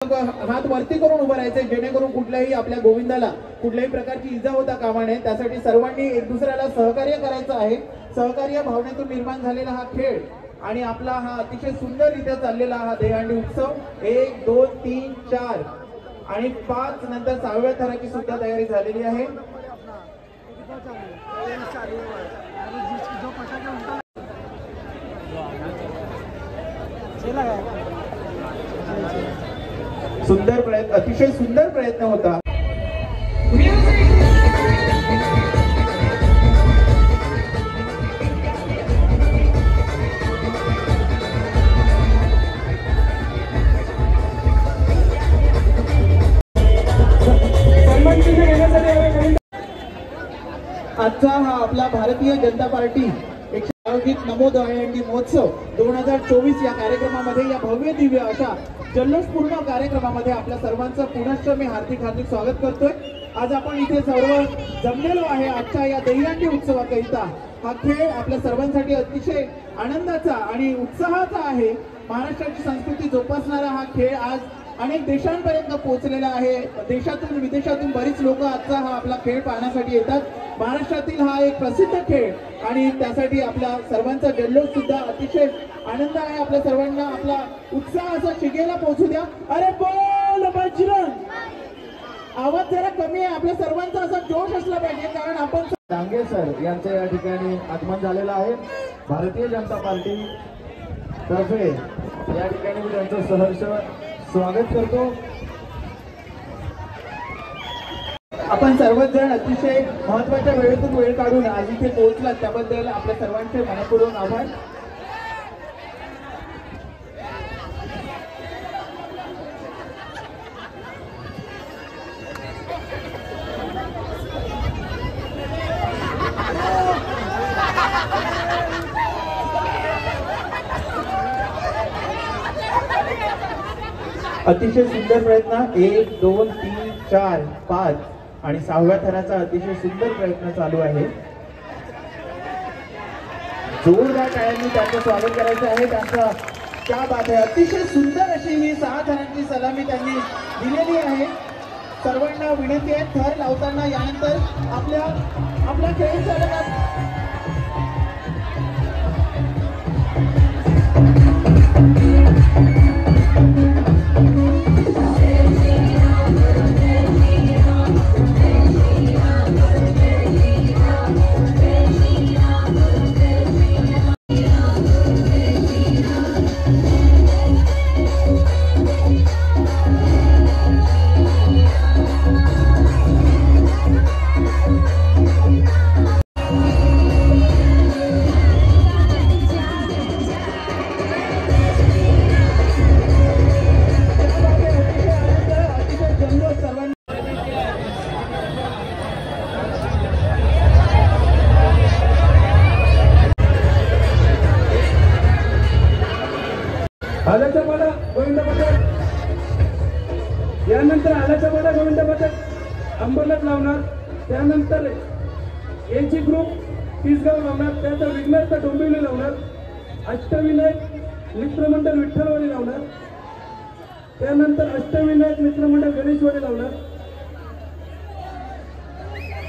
हात वरती करून उभं राहायचे, जेणेकरून कुठल्याही आपल्या गोविंदाला कुठल्याही प्रकारची इजा होता कामा नये। त्यासाठी सर्वांनी एक दुसऱ्याला सहकार्य करायचं आहे। सहकार्य भावनेतून निर्माण झालेला हा खेळ आणि आपला हा अतिशय सुंदररित्या चाललेला हा दहीहंडी उत्सव 1 2 3 4 आणि 5 नंतर 6व्या थराची सुद्धा तयारी झालेली आहे। सुंदर प्रयत्न, अतिशय सुंदर प्रयत्न होता। आजचा हा आपला भारतीय जनता पार्टी आयोजित नमो दहीहंडी महोत्सव 2024 या कार्यक्रमामध्ये, या भव्य दिव्य अशा जल्लोषपूर्ण कार्यक्रमामध्ये आपल्या सर्वांचं पुनश्च मी हार्दिक स्वागत करतोय। आज आपण इथे सर्व जमलेलो आहे आजच्या या दहीहंडी उत्सवाकरिता। हा खेळ आपल्या सर्वांसाठी अतिशय आनंदाचा आणि उत्साहाचा आहे। महाराष्ट्राची संस्कृती जोपासणारा हा खेळ आज अनेक देशांपर्यंत पोहोचलेला आहे। देशातून विदेशातून बरीच लोक आजचा हा आपला खेळ पाहण्यासाठी येतात। महाराष्ट्रातील हा एक प्रसिद्ध खेळ आणि त्यासाठी आपल्या सर्वांचा जल्लोष सुद्धा अतिशय आनंद आहे। आपल्या सर्वांना आपला उत्साह असा शिगेला पोहोचू द्या। अरे बोल बजरंग, आवाज जरा कमी आहे, आपल्या सर्वांचा असा जोश असला पाहिजे, कारण आपण डांगे सर यांचे या ठिकाणी आगमन झालेलं आहे। भारतीय जनता पार्टी तर्फे या ठिकाणी मी त्यांचं सहर्ष स्वागत करतो। आपण सर्वच जण अतिशय महत्त्वाच्या वेळेतून वेळ काढून आज इथे पोहोचलात त्याबद्दल आपल्या सर्वांचे मनपूर्वक आभार। अतिशय सुंदर प्रयत्न 1 2 3 4 5 आणि 6व्या थराचा अतिशय सुंदर प्रयत्न चालू आहे। जोरदार टाळ्यांनी त्यांचं स्वागत करायचं आहे। त्यांचा क्या बात आहे, अतिशय सुंदर अशी ही 6 थरांची सलामी त्यांनी दिलेली आहे। सर्वांना विनंती आहे थर लावताना यानंतर आपल्या खेळ चालकात आलाचा पाडा गोविंद पथक, यानंतर आलाचा पाडा गोविंद पथक अंबरनाथ लावणार, त्यानंतर एजी ग्रुप तिसगाव लावणार, त्यानंतर विघ्नस्थ डोंबिवली लावणार, अष्टविनायक मित्रमंडळ विठ्ठलवाडी लावणार, त्यानंतर अष्टविनायक मित्रमंडळ गणेशवाडी लावणार।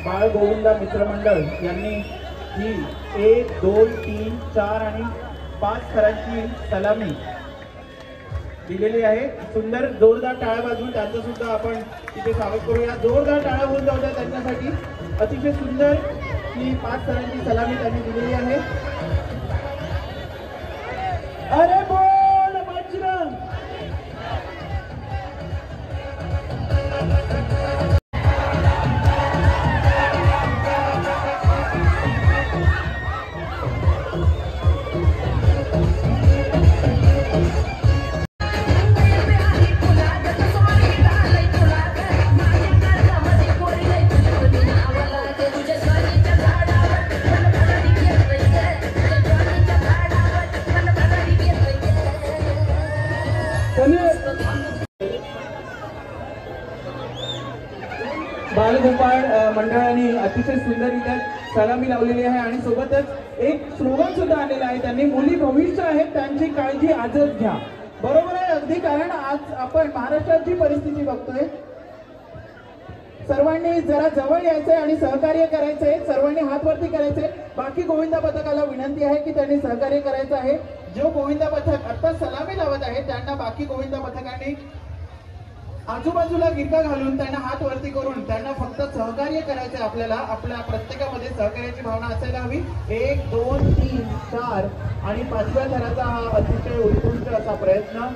बाळ गोविंदा मित्रमंडळ यांनी ही 1 2 3 4 आणि 5 थरांची सलामी दिलेली आहे। सुंदर जोरदार टाळ्या वाजवून त्यांचं सुद्धा आपण तिथे स्वागत करूया। जोरदार टाळ्या होऊन जाऊ द्या त्यांच्यासाठी। अतिशय सुंदर ही 5 थरांची सलामी त्यांनी दिलेली आहे। अरे बोल बजरंग, बालगोपाळ मंडळाने अतिशय सुंदररित्या सलामी लावलेली आहे आणि सोबतच एक स्लोगन सुद्धा आलेला आहे त्यांनी, मुली भविष्य आहेत त्यांची काळजी आजच घ्या। बरोबर आहे अगदी, कारण आज आपण महाराष्ट्रात जी परिस्थिती बघतोय, सर्वांनी जरा जवळ यायचंय आणि सहकार्य करायचंय, सर्वांनी हात वरती करायचंय. बाकी गोविंदा पथकाला विनंती आहे की त्यांनी सहकार्य करायचं आहे. जो गोविंदा पथक आता सलामी लावत आहे त्यांना बाकी गोविंदा पथकांनी आजूबाजूला गिरका घालून त्यांना हात वरती करून त्यांना फक्त सहकार्य करायचंय. आपल्याला आपल्या प्रत्येकामध्ये सहकार्याची भावना असायला हवी. 1 2 3 4 आणि 5व्या थराचा हा अतिशय उत्कृष्ट असा प्रयत्न,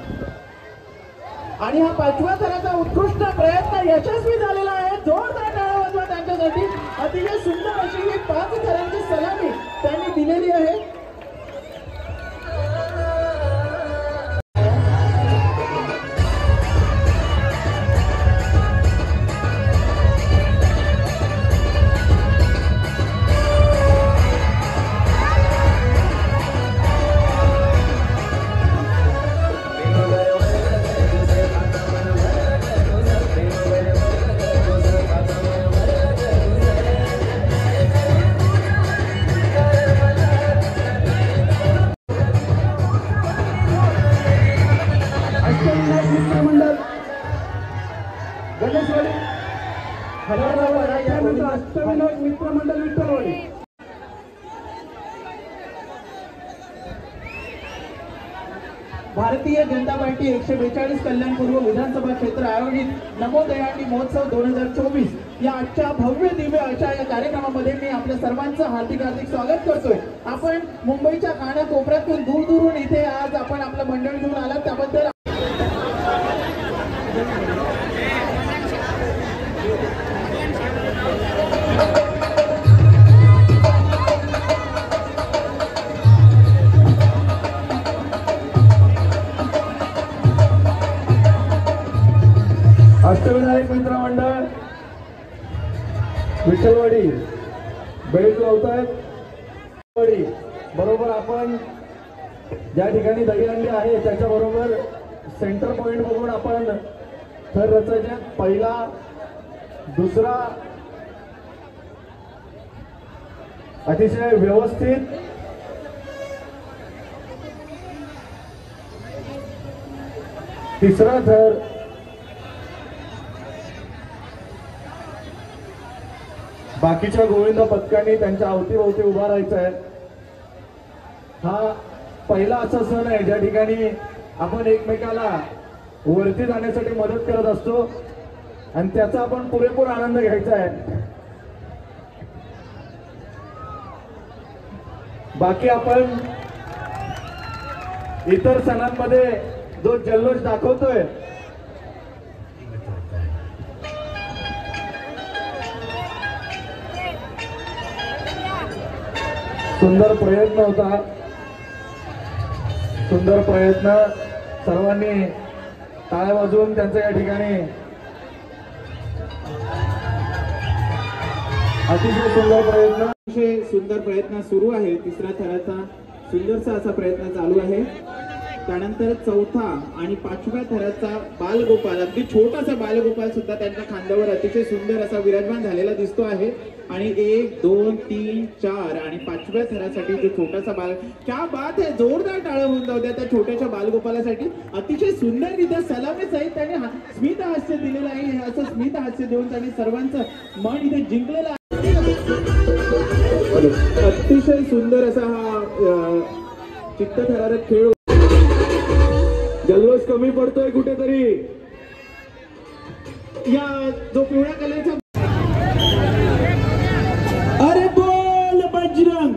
आणि हा 5व्या थराचा उत्कृष्ट प्रयत्न यशस्वी झालेला आहे. जोरदार टाळ्या वाजवा त्यांच्यासाठी. अतिशय सुंदर अशी ही 5 थरांची सलामी त्यांनी दिलेली आहे. अष्टविनायक मित्रमंडळ विठ्ठलवाडी. भारतीय जनता पार्टी 142 कल्याणपूर्व विधानसभा क्षेत्र आयोजित नमो दयाळनी महोत्सव 2024 या आजच्या भव्य दिव्य अशा या कार्यक्रमामध्ये मी आपल्या सर्वांचं हार्दिक स्वागत करतोय. आपण मुंबईच्या कानाकोपऱ्यातून दूरदूरून इथे आज आपण आपलं मंडळ घेऊन आलात, त्याबद्दल अष्टविनायक मित्रमंडळ विठ्ठलवाडी बेट लावतायत. बरोबर आपण ज्या ठिकाणी दहीहंडी आहे त्याच्याबरोबर सेंटर पॉइंट बघून आपण थर रचायचे. पहिला, दुसरा अतिशय व्यवस्थित, तिसरा थर, बाकीच्या गोविंदा पथकांनी त्यांच्या अवतीभोवती उभा राहायचं आहे. हा पहिला असा सण आहे ज्या ठिकाणी आपण एकमेकाला वरती जाण्यासाठी मदत करत असतो आणि त्याचा आपण पुरेपूर आनंद घ्यायचा आहे. बाकी आपण इतर सणांमध्ये जो जल्लोष दाखवतोय सुंदर प्रयत्न होता, सुंदर प्रयत्न. सर्वांनी टाळ्या वाजवून त्यांचं या ठिकाणी अतिशय सुंदर प्रयत्न, अतिशय सुंदर प्रयत्न सुरू आहे. तिसऱ्या थराचा सुंदरसा असा प्रयत्न चालू आहे. त्यानंतर चौथा आणि 5व्या थराचा बालगोपाल, अगदी छोटासा बालगोपाल सुद्धा त्यांच्या खांद्यावर अतिशय सुंदर असा विराजमान झालेला दिसतो आहे. आणि 1 2 3 4 आणि 5व्या थरासाठी जो छोटासा बाल, क्या बात आहे, जोरदार टाळ्या होऊन जाऊ द्या त्या छोट्याशा बालगोपालासाठी. अतिशय सुंदररित्या सलामी सहित त्याने स्मित हास्य दिलेलं आहे. असं स्मित हास्य देऊन त्यांनी सर्वांचं मन इथे जिंकलेलं आहे. अतिशय सुंदर असा हा चित्तथरारक खेळ. जल्लोष कमी पडतोय कुठेतरी. या जो पिवळ्या कलरचा, अरे बोल बजरंग.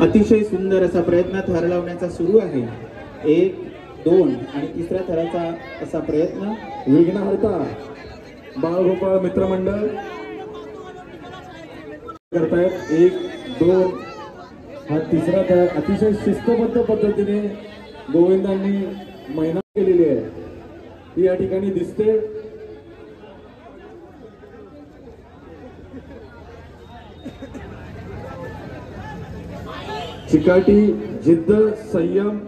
अतिशय सुंदर असा प्रयत्न थर लावण्याचा सुरू आहे. 1 2 आणि तिसऱ्या थराचा असा प्रयत्न. विघ्नहर्ता बाळगोपाळ मित्रमंडळ करतायत. 1 2 हा तिसरा थर अतिशय शिस्तबद्ध पद्धतीने गोविंदांनी मेहनत केलेली आहे ती या ठिकाणी दिसते. चिकाटी, जिद्द, संयम,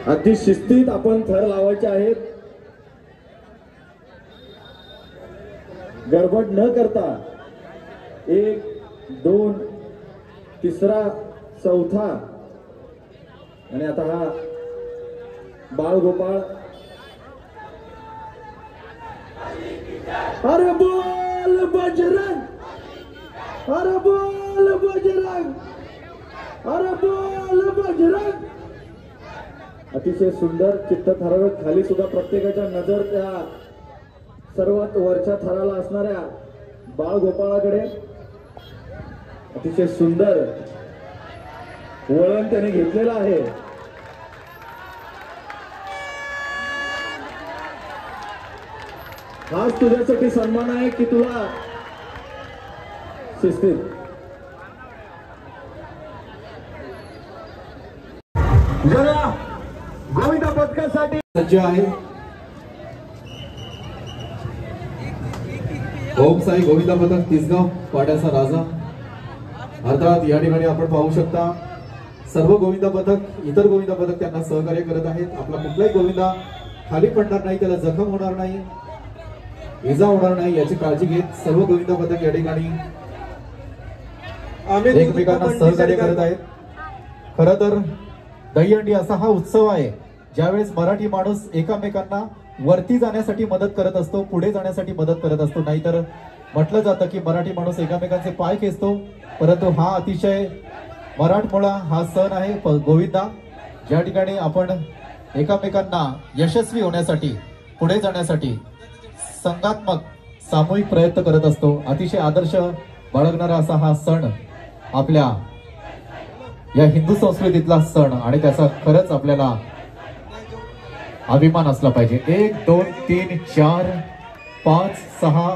अति शिस्तीत आपण थर लावायचे आहेत. गडबड न करता 1, 2, तिसरा, चौथा आणि आता हा बाळगोपाळ. अरे बोल बजरंग, अरे बोल बजरंग, अरे बोल बजरंग. अतिशय सुंदर चित्त थरारक. खाली सुद्धा प्रत्येकाच्या नजर त्या सर्वात वरच्या थराला असणाऱ्या बाळगोपाळाकडे. अतिशय सुंदर वळण त्याने घेतलेलं आहे. आज तुझ्यासाठी सन्मान आहे की तुला शिस्तीत. जरा गोविंदा पथकासाठी सज्ज आहे. ओम साई गोविंदा पथक तिसगाव पाड्याचा राजा. अर्थात या ठिकाणी आपण पाहू शकता सर्व गोविंदा पथक, इतर गोविंदा पथक त्यांना सहकार्य करत आहेत. आपला कुठलाही गोविंदा खाली पडणार नाही, त्याला जखम होणार नाही, इजा होणार नाही याची काळजी घेत सर्व गोविंदा पथक या ठिकाणी एकमेकांना सहकार्य करत आहेत. खरं तर दहीहंडी असा हा उत्सव आहे ज्यावेळेस मराठी माणूस एकामेकांना वरती जाण्यासाठी मदत करत असतो, पुढे जाण्यासाठी मदत करत असतो. नाहीतर म्हटलं जातं की मराठी माणूस एकामेकांचे पाय खेचतो, परंतु हा अतिशय मराठमोळा हा सण आहे गोविंदा, ज्या ठिकाणी आपण एकामेकांना यशस्वी होण्यासाठी, पुढे जाण्यासाठी संघात्मक सामूहिक प्रयत्न करत असतो. अतिशय आदर्श बाळगणारा असा हा सण आपल्या या हिंदू संस्कृतीतला सण आणि त्याचा खरंच आपल्याला अभिमान असला पाहिजे. 1, 2, 3, 4, 5, 6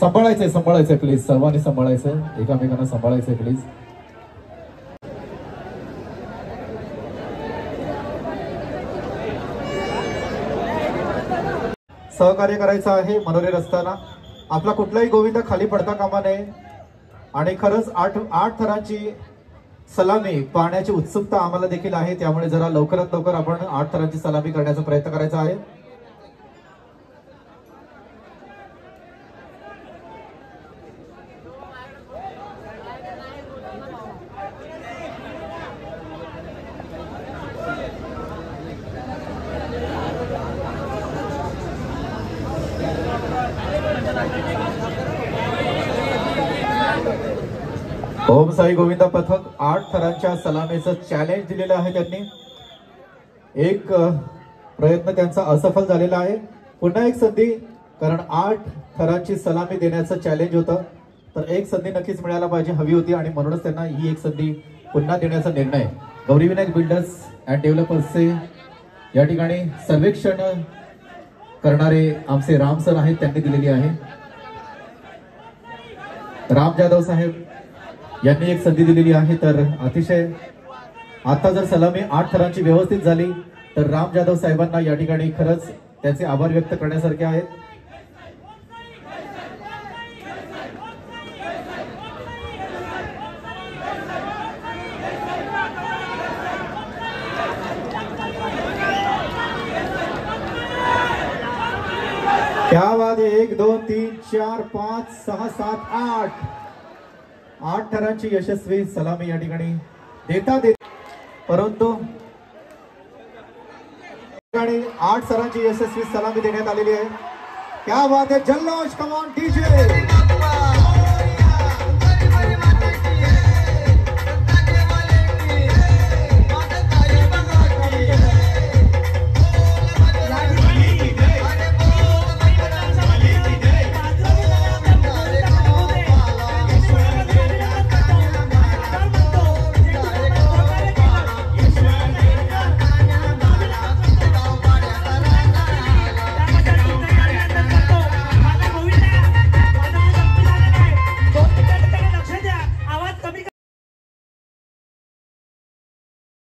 सांभाळायचंय प्लीज, सर्वांनी सांभाळायचंय, एकामेकांना सांभाळायचंय प्लीज. सहकार्य करायचं आहे मनोरे रस्त्याला. आपला कुठलाही गोविंद खाली पडता कामा नये. आणि खरंच 8 थरांची सलामी पाहण्याची उत्सुकता आम्हाला देखील आहे, त्यामुळे जरा लवकरात लवकर आपण 8 थरांची सलामी करण्याचा प्रयत्न करायचा आहे. ओम साई गोविंदा पथक 8 थरांच्या सलामीचं चॅलेंज दिलेलं आहे त्यांनी. एक प्रयत्न त्यांचा असफल झालेला आहे. पुन्हा एक संधी, कारण 8 थरांची सलामी देण्याचं चॅलेंज होतं, तर एक संधी नक्कीच मिळायला पाहिजे, हवी होती, आणि म्हणूनच त्यांना ही एक संधी पुन्हा देण्याचा निर्णय गौरी विनायक बिल्डर्स अँड डेव्हलपर्सचे या ठिकाणी सर्वेक्षण करणारे आमचे राम सर आहेत, त्यांनी दिलेली आहे. राम जाधव साहेब यांनी एक संधी दिलेली आहे. तर अतिशय आता जर सलामी 8 थरांची व्यवस्थित झाली तर राम जाधव साहेबांना या ठिकाणी खरंच त्यांचे आभार व्यक्त करण्यासारखे आहेत. क्या बात है. 1, 2, 3, 4, 5, 6, 7, 8 थरांची यशस्वी सलामी या ठिकाणी देता, परंतु 8 थरांची यशस्वी सलामी देण्यात आलेली आहे. क्या बात है. जल्लोष, कम ऑन डीजे.